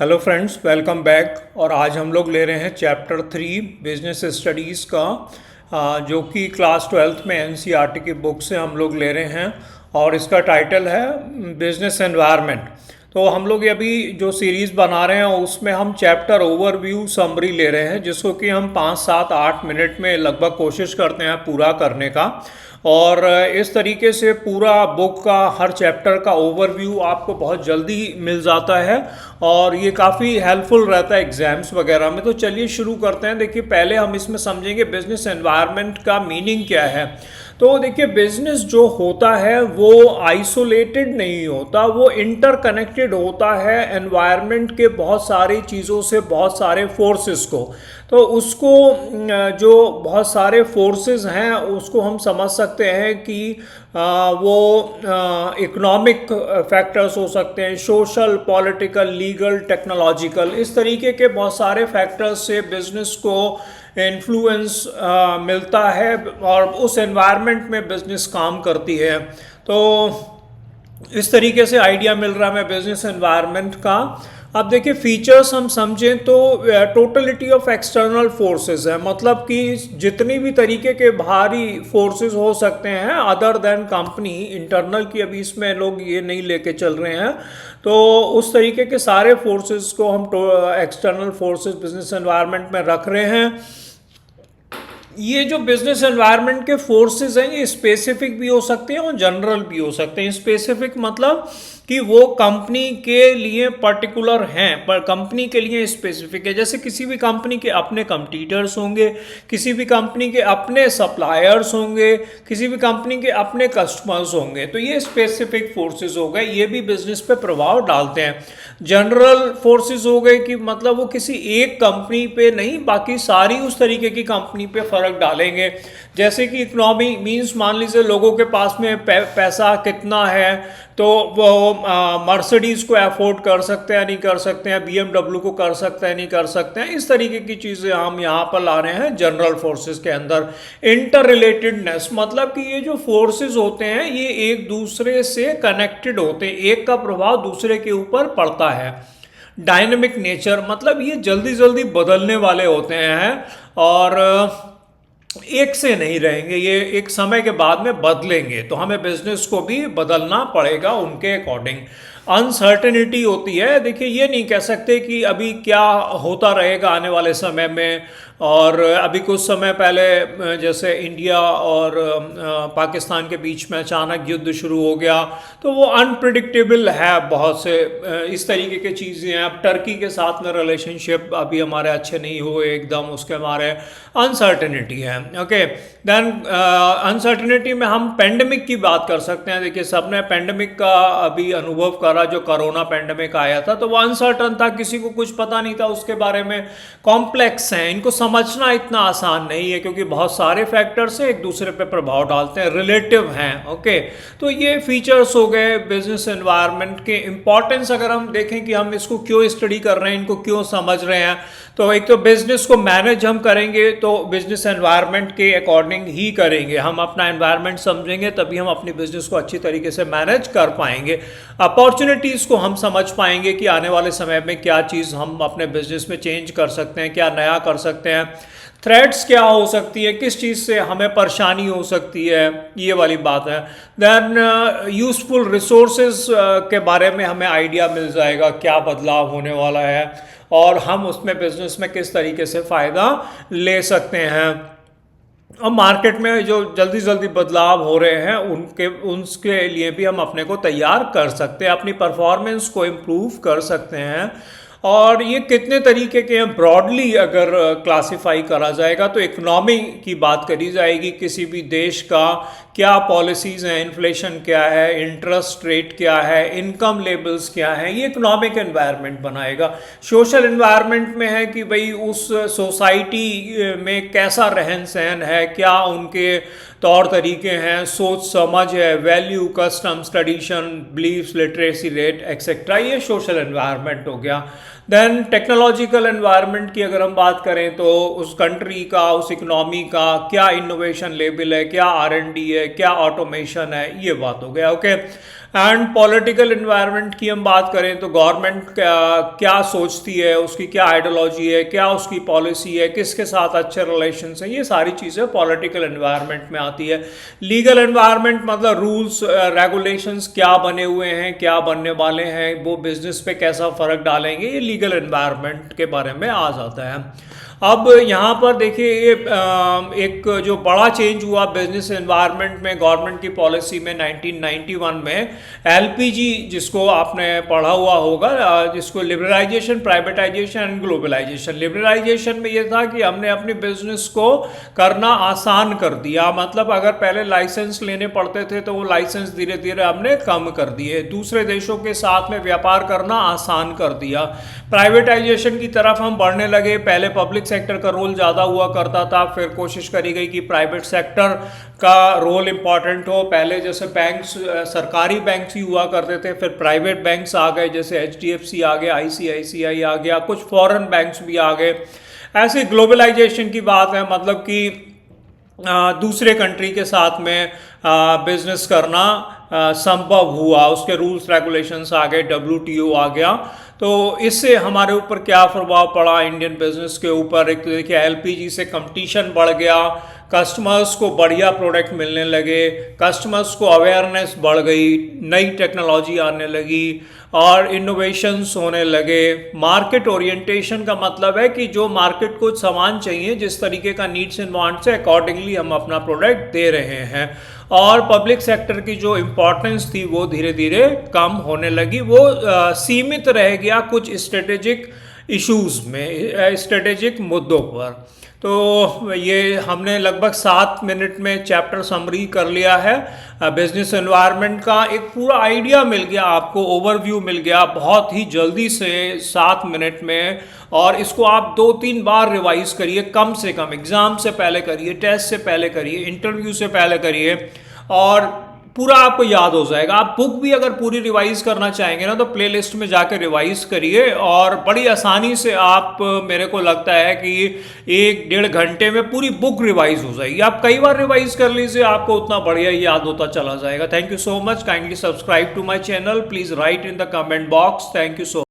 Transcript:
Hello friends, welcome back. और आज हम लोग ले रहे हैं चैप्टर 3 बिजनेस स्टडीज़ का, जो कि क्लास 12th में एनसीईआरटी की बुक से हम लोग ले रहे हैं। और इसका टाइटल है बिजनेस एनवायरनमेंट। तो हम लोग ये अभी जो सीरीज़ बना रहे हैं उसमें हम चैप्टर ओवरव्यू समरी ले रहे हैं, जिसको कि हम 5-7-8 मिनट में लगभग कोशिश करते हैं पूरा करने का। और इस तरीके से पूरा बुक का हर चैप्टर का ओवरव्यू आपको बहुत जल्दी मिल जाता है और ये काफ़ी हेल्पफुल रहता है एग्जाम्स वगैरह में। तो चलिए शुरू करते हैं। देखिए, पहले हम इसमें समझेंगे बिजनेस एनवायरनमेंट का मीनिंग क्या है। तो देखिए, बिजनेस जो होता है वो आइसोलेटेड नहीं होता, वो इंटरकनेक्टेड होता है एनवायरनमेंट के बहुत सारी चीज़ों से, बहुत सारे फोर्सेस को। तो उसको जो बहुत सारे फोर्सेस हैं उसको हम समझ सकते हैं कि वो इकोनॉमिक फैक्टर्स हो सकते हैं, सोशल, पॉलिटिकल, लीगल, टेक्नोलॉजिकल, इस तरीके के बहुत सारे फैक्टर्स से बिजनेस को इन्फ्लुएंस मिलता है और उस एनवायरनमेंट में बिजनेस काम करती है। तो इस तरीके से आइडिया मिल रहा है हमें बिजनेस एनवायरनमेंट का। अब देखिए, फीचर्स हम समझें तो टोटलिटी ऑफ एक्सटर्नल फोर्सेस है, मतलब कि जितनी भी तरीके के बाहरी फोर्सेस हो सकते हैं अदर देन कंपनी, इंटरनल की अभी इसमें लोग ये नहीं लेके चल रहे हैं। तो उस तरीके के सारे फोर्सेस को हम एक्सटर्नल फोर्सेस बिजनेस एनवायरनमेंट में रख रहे हैं। ये जो बिजनेस एनवायरनमेंट के फोर्सेस हैं ये स्पेसिफिक भी हो सकते हैं और जनरल भी हो सकते हैं। स्पेसिफिक मतलब कि वो कंपनी के लिए पर्टिकुलर हैं, पर कंपनी के लिए स्पेसिफिक है। जैसे किसी भी कंपनी के अपने कंपटीटर्स होंगे, किसी भी कंपनी के अपने सप्लायर्स होंगे, किसी भी कंपनी के अपने कस्टमर्स होंगे। तो ये स्पेसिफिक फोर्सेस हो गए, ये भी बिजनेस पे प्रभाव डालते हैं। जनरल फोर्सेस हो गए कि मतलब वो किसी एक कंपनी पे नहीं, बाकी सारी उस तरीके की कंपनी पे फर्क डालेंगे। जैसे कि इकोनॉमी मींस, मान लीजिए लोगों के पास में पैसा कितना है, तो वो मर्सिडीज को अफोर्ड कर सकते हैं नहीं कर सकते हैं, बीएमडब्ल्यू को कर सकते हैं नहीं कर सकते हैं। इस तरीके की चीज़ें हम यहाँ पर ला रहे हैं जनरल फोर्सेस के अंदर। इंटर रिलेटेडनेस मतलब कि ये जो फोर्सेस होते हैं ये एक दूसरे से कनेक्टेड होते हैं, एक का प्रभाव दूसरे के ऊपर पड़ता है। डायनेमिक नेचर मतलब ये जल्दी जल्दी बदलने वाले होते हैं और एक से नहीं रहेंगे, ये एक समय के बाद में बदलेंगे। तो हमें बिजनेस को भी बदलना पड़ेगा उनके अकॉर्डिंग। अनसर्टेनिटी होती है। देखिए, ये नहीं कह सकते कि अभी क्या होता रहेगा आने वाले समय में। और अभी कुछ समय पहले जैसे इंडिया और पाकिस्तान के बीच में अचानक युद्ध शुरू हो गया, तो वो अनप्रिडिक्टेबल है। बहुत से इस तरीके की चीज़ें हैं। अब टर्की के साथ में रिलेशनशिप अभी हमारे अच्छे नहीं हुए एकदम, उसके हमारे अनसर्टेनिटी है। ओके, देन अनसर्टेनिटी में हम पेंडेमिक की बात कर सकते हैं। देखिए, सबने पेंडेमिक का अभी अनुभव करा, जो कोरोना पेंडेमिक आया था, तो वो अनसर्टन था, किसी को कुछ पता नहीं था उसके बारे में। कॉम्प्लेक्स हैं, इनको समझना इतना आसान नहीं है क्योंकि बहुत सारे फैक्टर्स हैं, एक दूसरे पे प्रभाव डालते हैं, रिलेटिव हैं। ओके, तो ये फीचर्स हो गए बिजनेस एनवायरनमेंट के। इंपॉर्टेंस अगर हम देखें कि हम इसको क्यों स्टडी कर रहे हैं, इनको क्यों समझ रहे हैं, तो एक तो बिजनेस को मैनेज हम करेंगे तो बिजनेस एनवायरनमेंट के अकॉर्डिंग ही करेंगे। हम अपना एनवायरनमेंट समझेंगे तभी हम अपनी बिजनेस को अच्छी तरीके से मैनेज कर पाएंगे। अपॉर्चुनिटीज़ को हम समझ पाएंगे कि आने वाले समय में क्या चीज़ हम अपने बिजनेस में चेंज कर सकते हैं, क्या नया कर सकते हैं। थ्रेट्स क्या हो सकती है, किस चीज़ से हमें परेशानी हो सकती है, ये वाली बात है। देन यूजफुल रिसोर्सेज के बारे में हमें आइडिया मिल जाएगा, क्या बदलाव होने वाला है और हम उसमें बिजनेस में किस तरीके से फ़ायदा ले सकते हैं। और मार्केट में जो जल्दी जल्दी बदलाव हो रहे हैं उसके लिए भी हम अपने को तैयार कर सकते हैं, अपनी परफॉर्मेंस को इम्प्रूव कर सकते हैं। और ये कितने तरीके के हैं, ब्रॉडली अगर क्लासिफाई करा जाएगा तो इकोनॉमी की बात करी जाएगी, किसी भी देश का क्या पॉलिसीज़ हैं, इन्फ्लेशन क्या है, इंटरेस्ट रेट क्या है, इनकम लेवल्स क्या हैं, ये इकोनॉमिक एनवायरनमेंट बनाएगा। सोशल एनवायरनमेंट में है कि भाई उस सोसाइटी में कैसा रहन सहन है, क्या उनके तौर तरीके हैं, सोच समझ है, value, customs, tradition, beliefs, literacy rate etcetera, ये सोशल एनवायरनमेंट हो गया। देन टेक्नोलॉजिकल एनवायरनमेंट की अगर हम बात करें तो उस कंट्री का, उस इकोनॉमी का क्या इनोवेशन लेवल है, क्या R&D है, क्या ऑटोमेशन है, ये बात हो गया। ओके, एंड पॉलिटिकल इन्वायरमेंट की हम बात करें तो गवर्नमेंट क्या सोचती है, उसकी क्या आइडियोलॉजी है, क्या उसकी पॉलिसी है, किसके साथ अच्छे रिलेशंस हैं, ये सारी चीज़ें पॉलिटिकल इन्वायरमेंट में आती है। लीगल इन्वायरमेंट मतलब रूल्स रेगुलेशंस क्या बने हुए हैं, क्या बनने वाले हैं, वो बिजनेस पे कैसा फ़र्क डालेंगे, ये लीगल इन्वायरमेंट के बारे में आ जाता है। अब यहाँ पर देखिए ये एक जो बड़ा चेंज हुआ बिजनेस एनवायरनमेंट में गवर्नमेंट की पॉलिसी में 1991 में, एलपीजी जिसको आपने पढ़ा हुआ होगा, जिसको liberalisation, privatisation and globalisation. Liberalisation में ये था कि हमने अपनी बिजनेस को करना आसान कर दिया, मतलब अगर पहले लाइसेंस लेने पड़ते थे तो वो लाइसेंस धीरे धीरे हमने कम कर दिए, दूसरे देशों के साथ में व्यापार करना आसान कर दिया। प्राइवेटाइजेशन की तरफ हम बढ़ने लगे, पहले पब्लिक सेक्टर का रोल ज़्यादा हुआ करता था, फिर कोशिश करी गई कि प्राइवेट सेक्टर का रोल इम्पॉर्टेंट हो। पहले जैसे बैंक्स, सरकारी बैंक्स ही हुआ करते थे, फिर प्राइवेट बैंक्स आ गए, जैसे HDFC आ गया, ICICI आ गया, कुछ फॉरेन बैंक्स भी आ गए। ऐसे ग्लोबलाइजेशन की बात है, मतलब कि दूसरे कंट्री के साथ में बिजनेस करना संभव हुआ, उसके रूल्स रेगुलेशंस आ गए, WTO आ गया। तो इससे हमारे ऊपर क्या प्रभाव पड़ा इंडियन बिजनेस के ऊपर? एक तो देखिए एलपीजी से कंपटीशन बढ़ गया, कस्टमर्स को बढ़िया प्रोडक्ट मिलने लगे, कस्टमर्स को अवेयरनेस बढ़ गई, नई टेक्नोलॉजी आने लगी और इनोवेशंस होने लगे। मार्केट ओरिएंटेशन का मतलब है कि जो मार्केट को सामान चाहिए, जिस तरीके का नीड्स एंड वांट्स है, अकॉर्डिंगली हम अपना प्रोडक्ट दे रहे हैं। और पब्लिक सेक्टर की जो इम्पोर्टेंस थी वो धीरे धीरे कम होने लगी, वो सीमित रह गया कुछ स्ट्रेटेजिक इश्यूज में, स्ट्रेटेजिक मुद्दों पर। तो ये हमने लगभग 7 मिनट में चैप्टर समरी कर लिया है। बिजनेस एनवायरनमेंट का एक पूरा आइडिया मिल गया आपको, ओवरव्यू मिल गया बहुत ही जल्दी से 7 मिनट में। और इसको आप 2-3 बार रिवाइज करिए, कम से कम एग्जाम से पहले करिए, टेस्ट से पहले करिए, इंटरव्यू से पहले करिए, और पूरा आपको याद हो जाएगा। आप बुक भी अगर पूरी रिवाइज करना चाहेंगे ना तो प्लेलिस्ट में जाकर रिवाइज करिए, और बड़ी आसानी से आप, मेरे को लगता है कि 1-1.5 घंटे में पूरी बुक रिवाइज हो जाएगी। आप कई बार रिवाइज कर लीजिए, आपको उतना बढ़िया याद होता चला जाएगा। Thank you so much. Kindly subscribe to my channel, please write in the comment box. Thank you so